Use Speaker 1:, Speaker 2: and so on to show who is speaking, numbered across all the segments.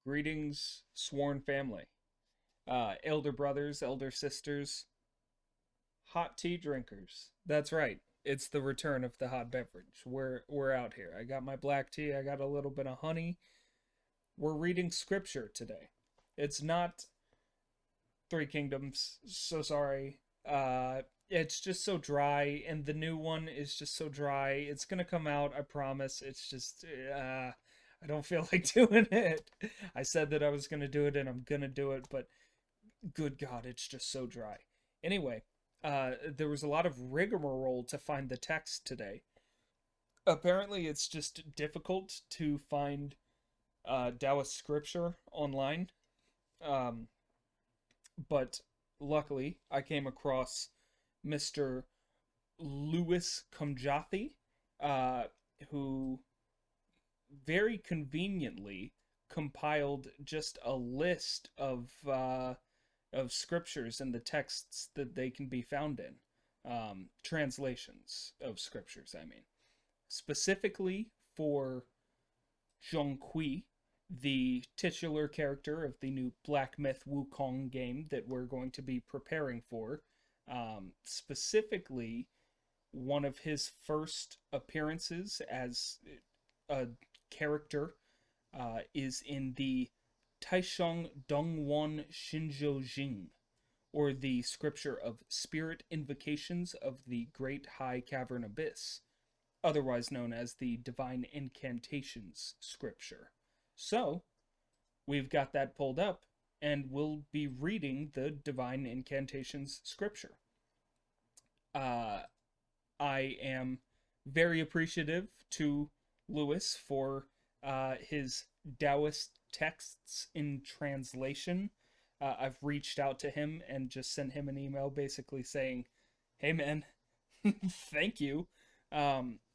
Speaker 1: Greetings, sworn family, elder brothers, elder sisters, hot tea drinkers. That's right. It's the return of the hot beverage. We're out here. I got my black tea. I got a little bit of honey. We're reading scripture today. It's not Three Kingdoms. So sorry. It's just so dry, and the new one is just so dry. It's gonna come out. I promise. It's just I don't feel like doing it. I said that I was gonna do it, and I'm gonna do it, but good God, it's just so dry. Anyway, there was a lot of rigmarole to find the text today. Apparently, it's just difficult to find Daoist scripture online. Um, but luckily, I came across Mr. Louis Komjathy, uh, who very conveniently compiled just a list of scriptures and the texts that they can be found in. Translations of scriptures, I mean. Specifically for Zhong Kui, the titular character of the new Black Myth Wukong game that we're going to be preparing for. Specifically, one of his first appearances as a character is in the Taishang Dongwon Shinzhou Jing, or the scripture of spirit invocations of the Great High Cavern Abyss, otherwise known as the Divine Incantations scripture. So, we've got that pulled up, and we'll be reading the Divine Incantations scripture. I am very appreciative to Lewis for his Daoist texts in translation. I've reached out to him and just sent him an email basically saying, hey man, thank you.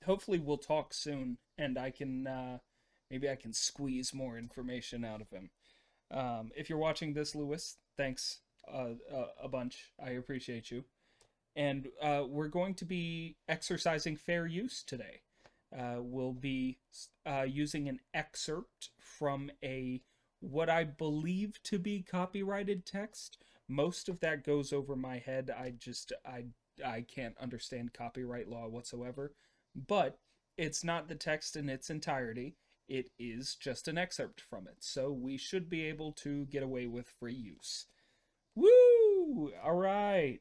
Speaker 1: Hopefully we'll talk soon and I can, maybe I can squeeze more information out of him. If you're watching this, Lewis, thanks a bunch. I appreciate you. And we're going to be exercising fair use today. We'll be using an excerpt from a what I believe to be copyrighted text. Most of that goes over my head. I can't understand copyright law whatsoever. But it's not the text in its entirety. It is just an excerpt from it. So we should be able to get away with free use. Woo! All right.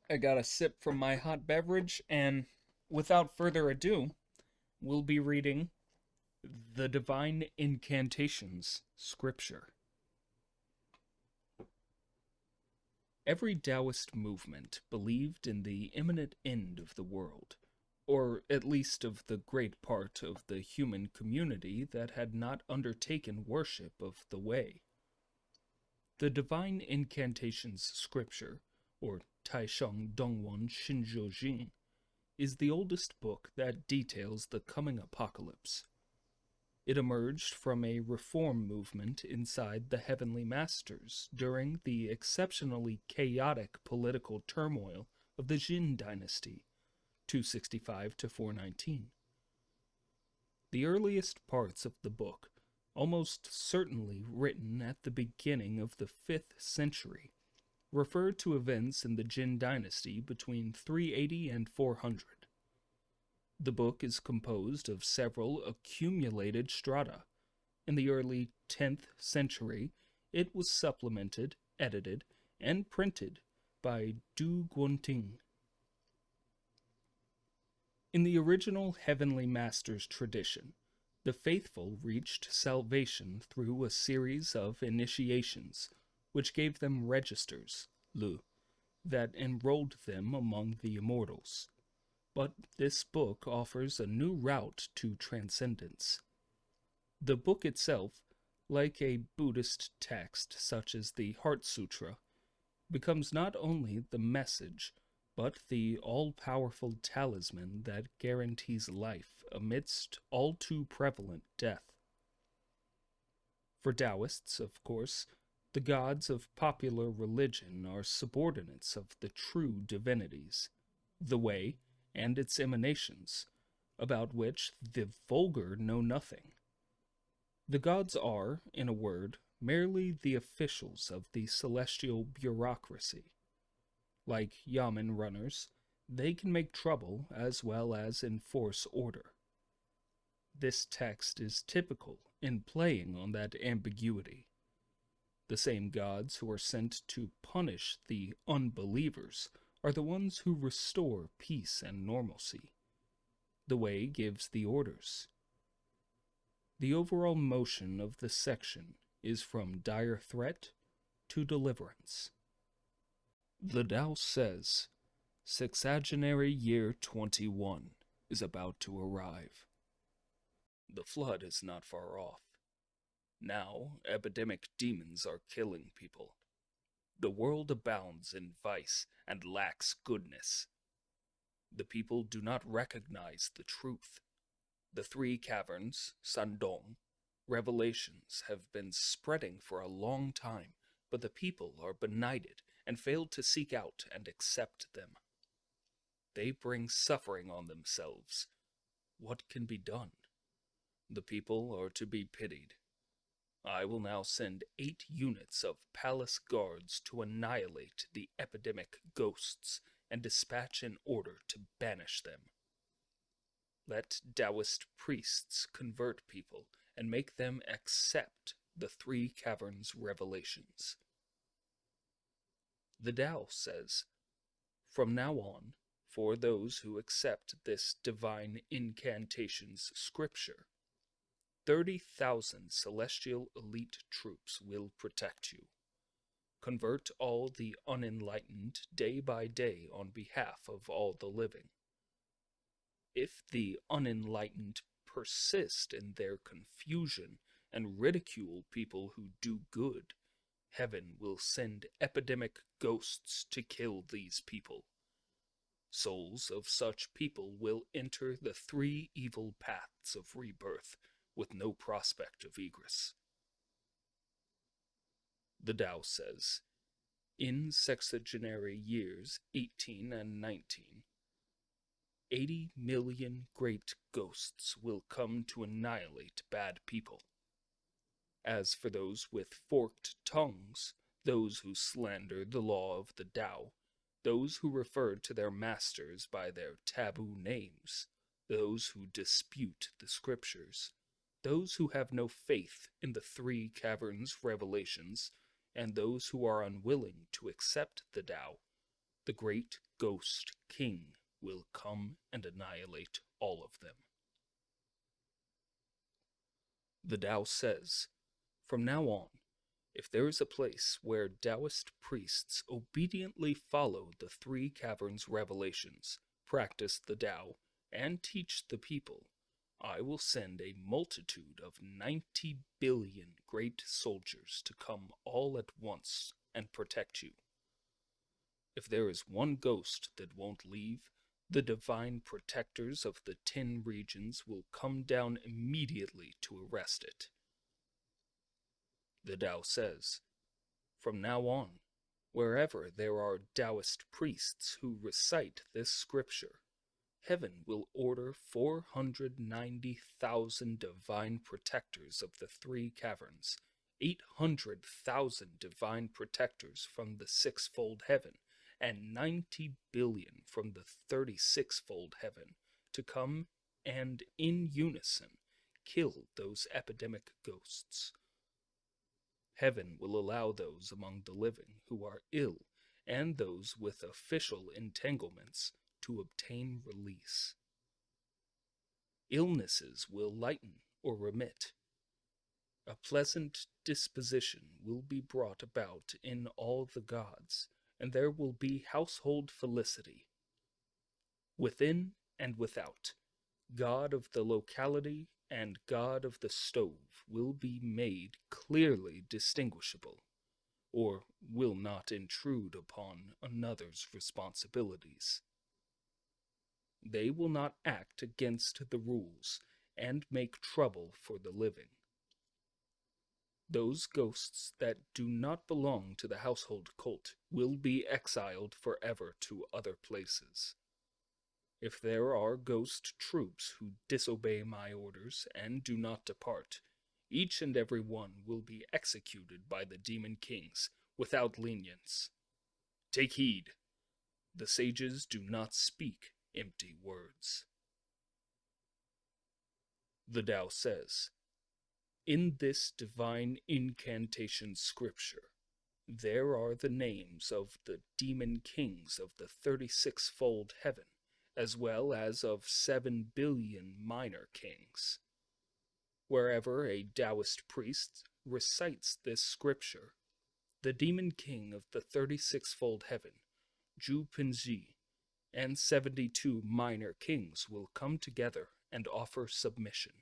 Speaker 1: I got a sip from my hot beverage, and without further ado, we'll be reading the Divine Incantations Scripture. Every Taoist movement believed in the imminent end of the world, or at least of the great part of the human community that had not undertaken worship of the Way. The Divine Incantations Scripture, or Taishang Dongwon Shinzhou Jing, is the oldest book that details the coming apocalypse. It emerged from a reform movement inside the Heavenly Masters during the exceptionally chaotic political turmoil of the Jin dynasty, 265 to 419. The earliest parts of the book, almost certainly written at the beginning of the 5th century, refer to events in the Jin dynasty between 380 and 400. The book is composed of several accumulated strata. In the early 10th century, it was supplemented, edited, and printed by Du Guanting. In the original Heavenly Masters tradition, the faithful reached salvation through a series of initiations, which gave them registers, Lu, that enrolled them among the immortals. But this book offers a new route to transcendence. The book itself, like a Buddhist text such as the Heart Sutra, becomes not only the message, but the all-powerful talisman that guarantees life amidst all too prevalent death. For Taoists, of course, the gods of popular religion are subordinates of the true divinities, the Way and its emanations, about which the vulgar know nothing. The gods are, in a word, merely the officials of the celestial bureaucracy. Like yamen runners, they can make trouble as well as enforce order. This text is typical in playing on that ambiguity. The same gods who are sent to punish the unbelievers are the ones who restore peace and normalcy. The way gives the orders. The overall motion of the section is from dire threat to deliverance. The Tao says, Sexagenary year 21 is about to arrive. The flood is not far off. Now, epidemic demons are killing people. The world abounds in vice and lacks goodness. The people do not recognize the truth. The three caverns, Sandong, revelations have been spreading for a long time, but the people are benighted and fail to seek out and accept them. They bring suffering on themselves. What can be done? The people are to be pitied. I will now send 8 units of palace guards to annihilate the epidemic ghosts and dispatch an order to banish them. Let Daoist priests convert people and make them accept the three caverns revelations. The Tao says, from now on, for those who accept this divine incantation's scripture, 30,000 celestial elite troops will protect you. Convert all the unenlightened day by day on behalf of all the living. If the unenlightened persist in their confusion and ridicule people who do good, heaven will send epidemic ghosts to kill these people. Souls of such people will enter the 3 evil paths of rebirth with no prospect of egress. The Tao says, in sexagenary years 18 and 19, 80 million great ghosts will come to annihilate bad people. As for those with forked tongues, those who slander the law of the Tao, those who refer to their masters by their taboo names, those who dispute the scriptures, those who have no faith in the 3 caverns revelations, and those who are unwilling to accept the Tao, the great ghost king will come and annihilate all of them. The Tao says, from now on, if there is a place where Daoist priests obediently follow the 3 caverns revelations, practice the Tao, and teach the people, I will send a multitude of 90 billion great soldiers to come all at once and protect you. If there is one ghost that won't leave, the divine protectors of the 10 regions will come down immediately to arrest it. The Tao says, from now on, wherever there are Daoist priests who recite this scripture, heaven will order 490,000 divine protectors of the 3 caverns, 800,000 divine protectors from the 6-fold heaven, and 90 billion from the 36-fold heaven to come and, in unison, kill those epidemic ghosts. Heaven will allow those among the living who are ill and those with official entanglements to obtain release. Illnesses will lighten or remit. A pleasant disposition will be brought about in all the gods, and there will be household felicity. Within and without, God of the locality and God of the stove will be made clearly distinguishable, or will not intrude upon another's responsibilities. They will not act against the rules and make trouble for the living. Those ghosts that do not belong to the household cult will be exiled forever to other places. If there are ghost troops who disobey my orders and do not depart, Each and every one will be executed by the demon kings without lenience. Take heed. The sages do not speak empty words. The Tao says, in this divine incantation scripture, there are the names of the demon kings of the 36-fold heaven, as well as of 7 billion minor kings. Wherever a Daoist priest recites this scripture, the demon king of the 36-fold heaven, Zhu Pinji, and 72 minor kings will come together and offer submission.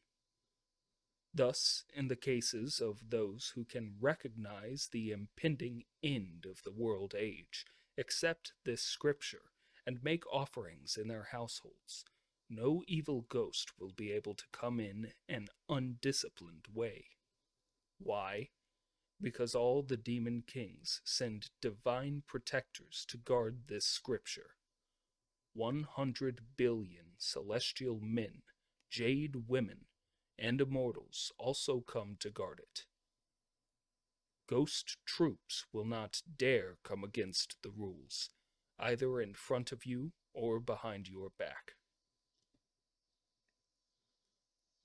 Speaker 1: Thus, in the cases of those who can recognize the impending end of the world age, accept this scripture, and make offerings in their households, no evil ghost will be able to come in an undisciplined way. Why? Because all the demon kings send divine protectors to guard this scripture. 100 billion celestial men, jade women, and immortals also come to guard it. Ghost troops will not dare come against the rules, either in front of you or behind your back.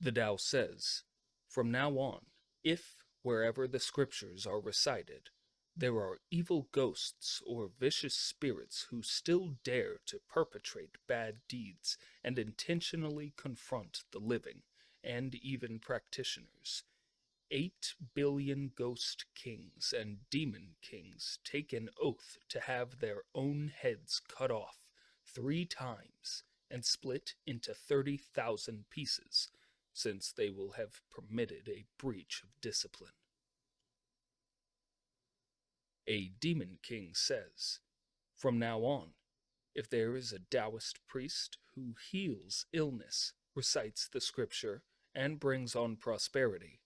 Speaker 1: The Tao says, from now on, if, wherever the scriptures are recited, there are evil ghosts or vicious spirits who still dare to perpetrate bad deeds and intentionally confront the living, and even practitioners, 8 billion ghost kings and demon kings take an oath to have their own heads cut off 3 times and split into 30,000 pieces, since they will have permitted a breach of discipline. A demon king says, from now on, if there is a Daoist priest who heals illness, recites the scripture, and brings on prosperity,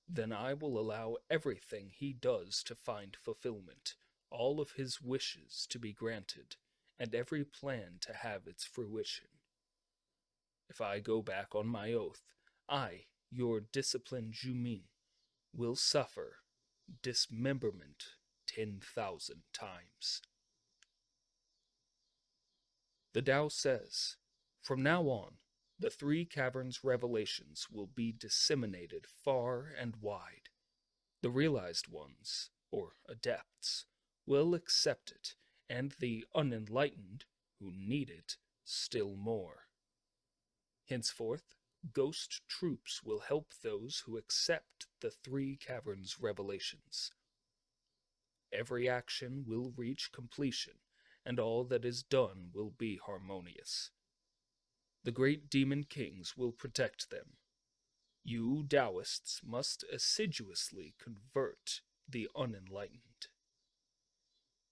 Speaker 1: then I will allow everything he does to find fulfillment, all of his wishes to be granted, and every plan to have its fruition. If I go back on my oath, I, your disciplined Zhumin, will suffer dismemberment 10,000 times. The Tao says, from now on, the 3 caverns revelations will be disseminated far and wide. The realized ones, or adepts, will accept it, and the unenlightened, who need it, still more. Henceforth, ghost troops will help those who accept the 3 caverns revelations. Every action will reach completion, and all that is done will be harmonious. The great demon kings will protect them. You Daoists must assiduously convert the unenlightened.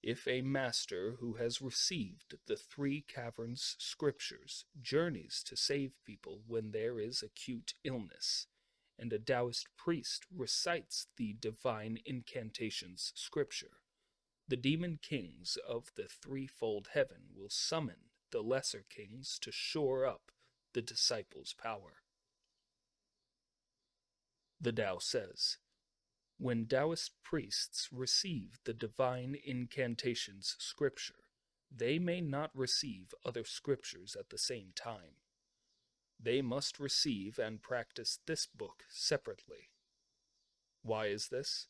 Speaker 1: If a master who has received the 3 caverns scriptures journeys to save people when there is acute illness, and a Daoist priest recites the divine incantations scripture, the demon kings of the 3-fold heaven will summon the lesser kings to shore up the disciples' power. The Tao says, when Daoist priests receive the divine incantations scripture, they may not receive other scriptures at the same time. They must receive and practice this book separately. Why is this?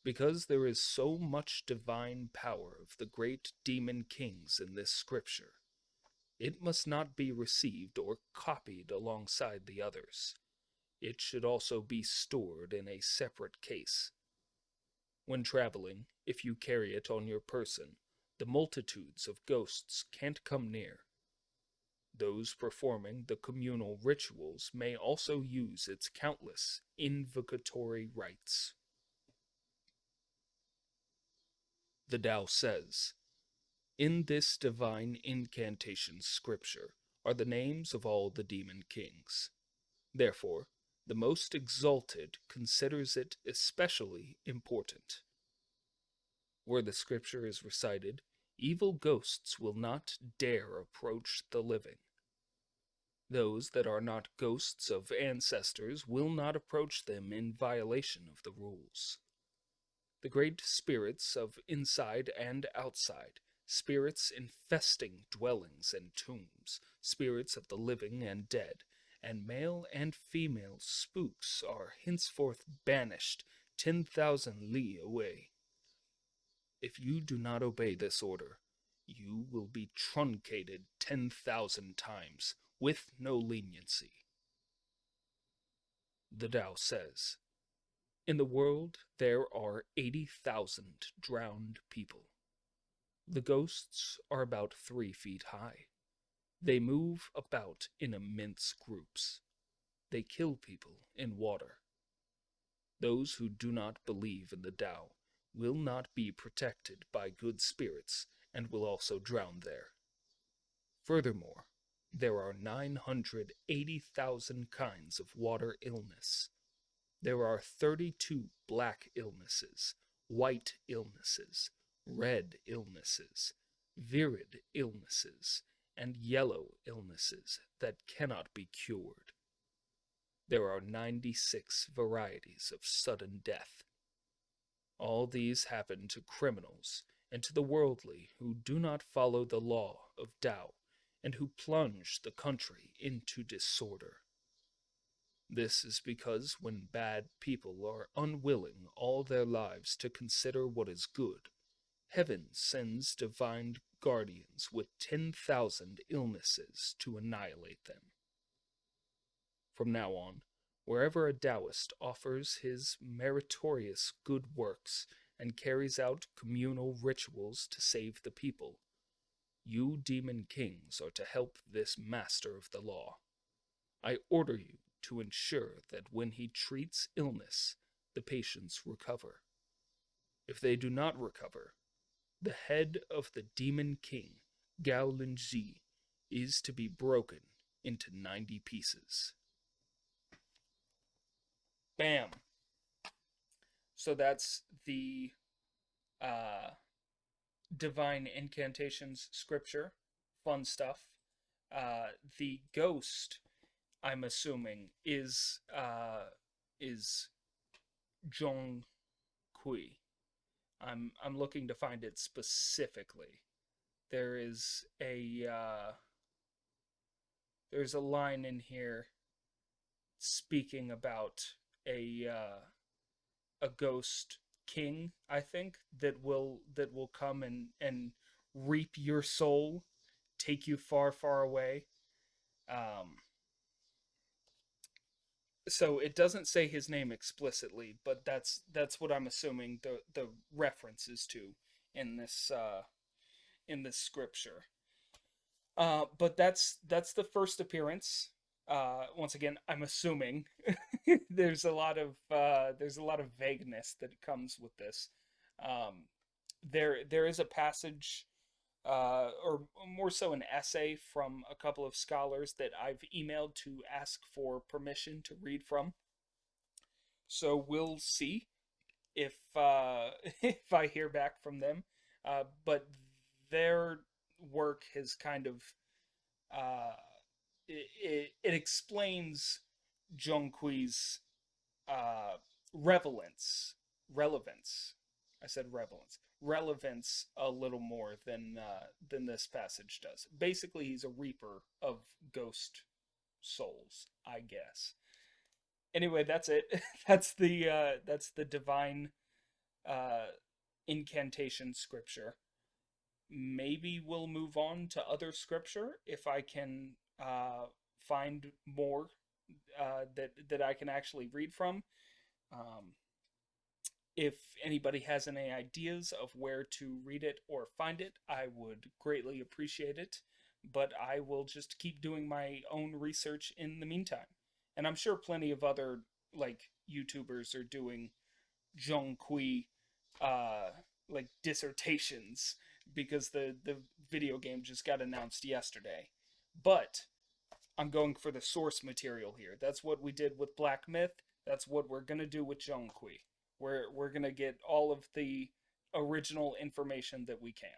Speaker 1: Because there is so much divine power of the great demon kings in this scripture. It must not be received or copied alongside the others. It should also be stored in a separate case. When traveling, if you carry it on your person, the multitudes of ghosts can't come near. Those performing the communal rituals may also use its countless invocatory rites. The Tao says, in this divine incantation scripture are the names of all the demon kings. Therefore, the most exalted considers it especially important. Where the scripture is recited, evil ghosts will not dare approach the living. Those that are not ghosts of ancestors will not approach them in violation of the rules. The great spirits of inside and outside, spirits infesting dwellings and tombs, spirits of the living and dead, and male and female spooks are henceforth banished 10,000 li away. If you do not obey this order, you will be truncated 10,000 times, with no leniency. The Tao says, in the world there are 80,000 drowned people. The ghosts are about 3 feet high. They move about in immense groups. They kill people in water. Those who do not believe in the Tao will not be protected by good spirits and will also drown there. Furthermore, there are 980,000 kinds of water illness. There are 32 black illnesses, white illnesses, red illnesses, virid illnesses, and yellow illnesses that cannot be cured. There are 96 varieties of sudden death. All these happen to criminals and to the worldly who do not follow the law of Tao and who plunge the country into disorder. This is because when bad people are unwilling all their lives to consider what is good, heaven sends divine guardians with 10,000 illnesses to annihilate them. From now on, wherever a Daoist offers his meritorious good works and carries out communal rituals to save the people, you demon kings are to help this master of the law. I order you to ensure that when he treats illness, the patients recover. If they do not recover, the head of the demon king, Gao Linji, is to be broken into 90 pieces. Bam! So that's the divine incantations scripture. Fun stuff. The ghost, I'm assuming, is Zhong Kui. I'm looking to find it specifically. There's a line in here speaking about a ghost king, I think, that will come and reap your soul, take you far, far away. So it doesn't say his name explicitly, but that's what I'm assuming the reference is to in this scripture. But that's the first appearance. Once again, I'm assuming there's a lot of vagueness that comes with this. There is a passage, or more so an essay from a couple of scholars that I've emailed to ask for permission to read from. So we'll see if if I hear back from them. But their work has kind of it explains Zhong Kui's relevance. I said relevance a little more than this passage does. Basically, he's a reaper of ghost souls, I guess. Anyway, that's it. That's the divine incantation scripture. Maybe we'll move on to other scripture if I can find more that I can actually read from. If anybody has any ideas of where to read it or find it, I would greatly appreciate it. But I will just keep doing my own research in the meantime. And I'm sure plenty of other like YouTubers are doing Zhong Kui like dissertations because the video game just got announced yesterday. But I'm going for the source material here. That's what we did with Black Myth. That's what we're gonna do with Zhong Kui. We're gonna get all of the original information that we can.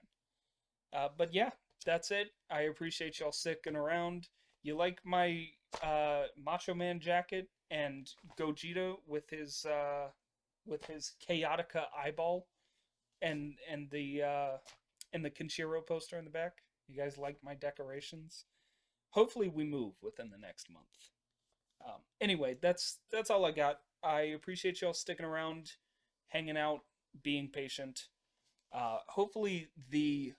Speaker 1: But yeah, that's it. I appreciate y'all sticking around. You like my Macho Man jacket and Gogeta with his Chaotica eyeball and the Kenshiro poster in the back? You guys like my decorations? Hopefully we move within the next month. Anyway, that's all I got. I appreciate y'all sticking around, hanging out, being patient. Hopefully the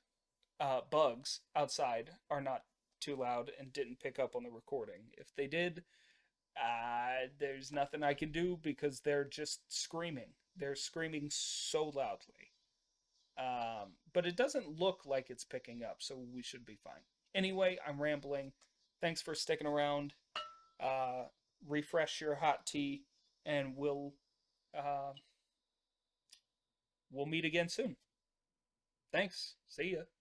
Speaker 1: bugs outside are not too loud and didn't pick up on the recording. If they did, there's nothing I can do because they're just screaming. They're screaming so loudly. But it doesn't look like it's picking up, so we should be fine. Anyway, I'm rambling. Thanks for sticking around. Uh, Refresh your hot tea, and uh, we'll meet again soon. Thanks. See ya.